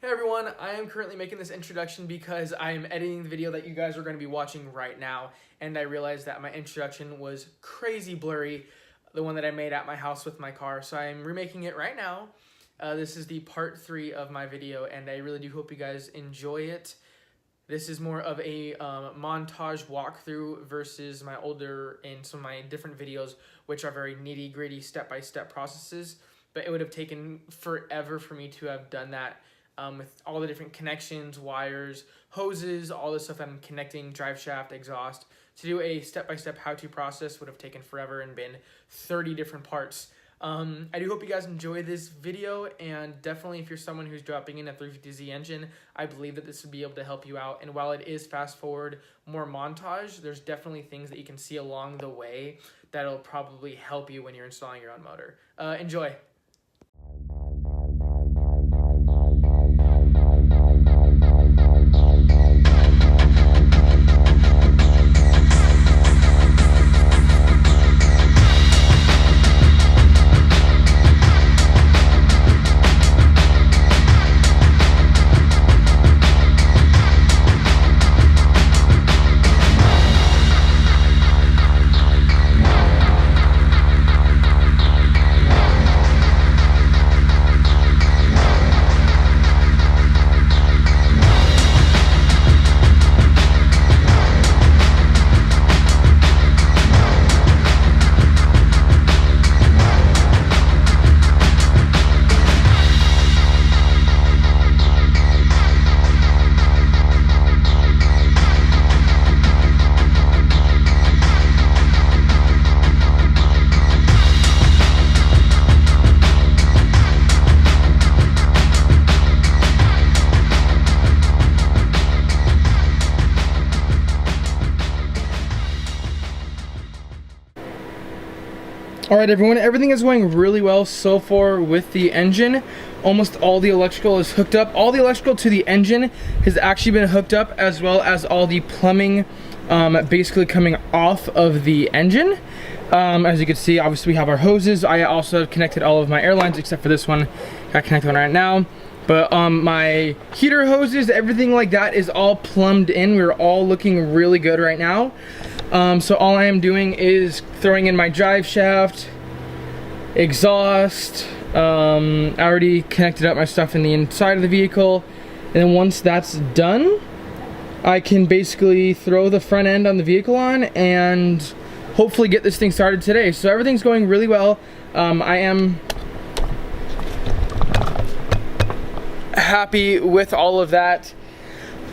Hey everyone, I am currently making this introduction because I am editing the video that you guys are going to be watching right now, and I realized that my introduction was crazy blurry, the one that I made at my house with my car, so I'm remaking it right now. This is the part 3 of my video, and I really do hope you guys enjoy it. This is more of a montage walkthrough versus my older and some of my different videos, which are very nitty-gritty step-by-step processes, but it would have taken forever for me to have done that. With all the different connections, wires, hoses, all the stuff I'm connecting, drive shaft, exhaust. To do a step-by-step how-to process would have taken forever and been 30 different parts. I do hope you guys enjoy this video, and definitely if you're someone who's dropping in a 350z engine, I believe that this would be able to help you out. And while it is fast forward, more montage, there's definitely things that you can see along the way that'll probably help you when you're installing your own motor. Enjoy. Alright everyone, everything is going really well so far with the engine. Almost all the electrical is hooked up. All the electrical to the engine has actually been hooked up, as well as all the plumbing basically coming off of the engine. As you can see, obviously we have our hoses. I also have connected all of my airlines except for this one. Got connected one right now. But my heater hoses, everything like that is all plumbed in. We're all looking really good right now. So all I am doing is throwing in my drive shaft, exhaust. I already connected up my stuff in the inside of the vehicle, and then once that's done, I can basically throw the front end on the vehicle on and hopefully get this thing started today. So everything's going really well. I am happy with all of that.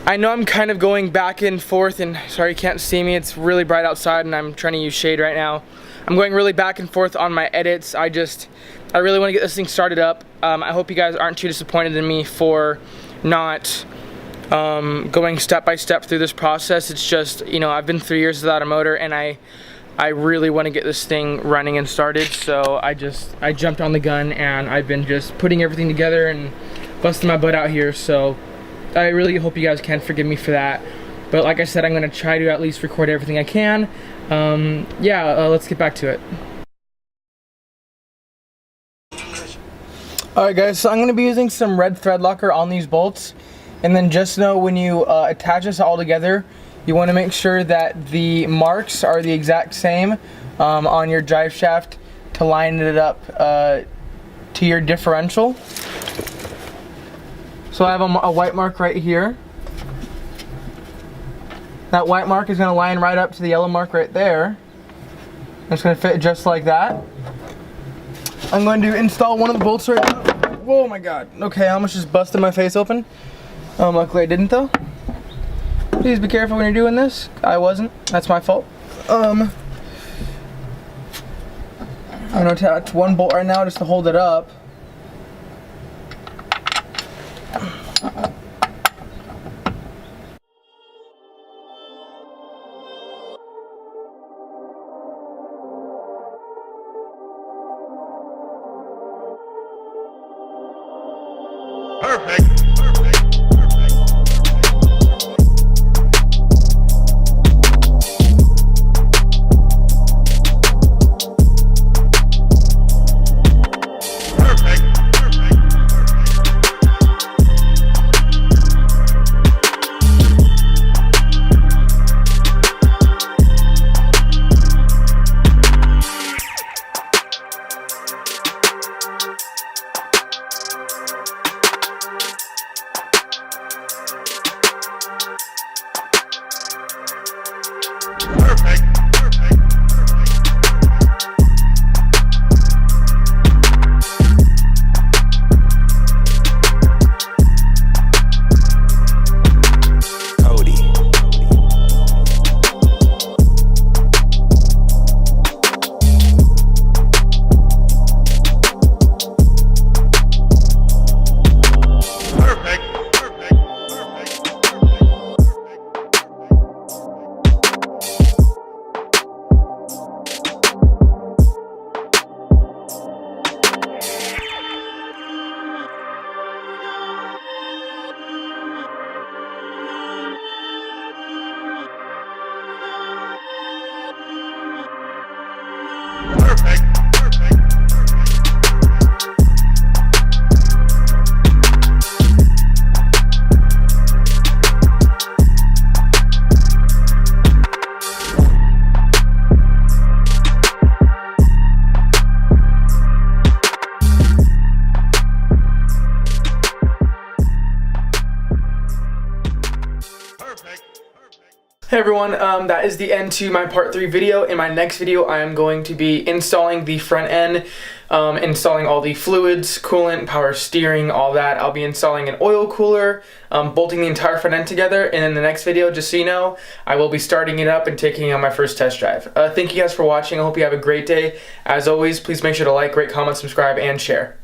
I know I'm kind of going back and forth, and sorry you can't see me, it's really bright outside and I'm trying to use shade right now. I'm going really back and forth on my edits. I really want to get this thing started up. I hope you guys aren't too disappointed in me for not going step by step through this process. It's just, you know, I've been 3 years without a motor, and I really want to get this thing running and started, so I jumped on the gun, and I've been just putting everything together and busting my butt out here. So I really hope you guys can forgive me for that. But like I said, I'm going to try to at least record everything I can. Let's get back to it. Alright guys, so I'm going to be using some red thread locker on these bolts. And then just know when you attach this all together, you want to make sure that the marks are the exact same on your drive shaft to line it up to your differential. So I have a white mark right here. That white mark is going to line right up to the yellow mark right there. It's going to fit just like that. I'm going to install one of the bolts right now. Whoa, my God. Okay, I almost just busted my face open. Luckily I didn't though. Please be careful when you're doing this. I wasn't. That's my fault. I'm going to attach one bolt right now just to hold it up. Perfect. everyone, that is the end to my part 3 video. In my next video, I am going to be installing the front end, installing all the fluids, coolant, power steering, all that. I'll be installing an oil cooler, bolting the entire front end together, and in the next video, just so you know, I will be starting it up and taking on my first test drive. Thank you guys for watching. I hope you have a great day. As always, please make sure to like, rate, comment, subscribe, and share.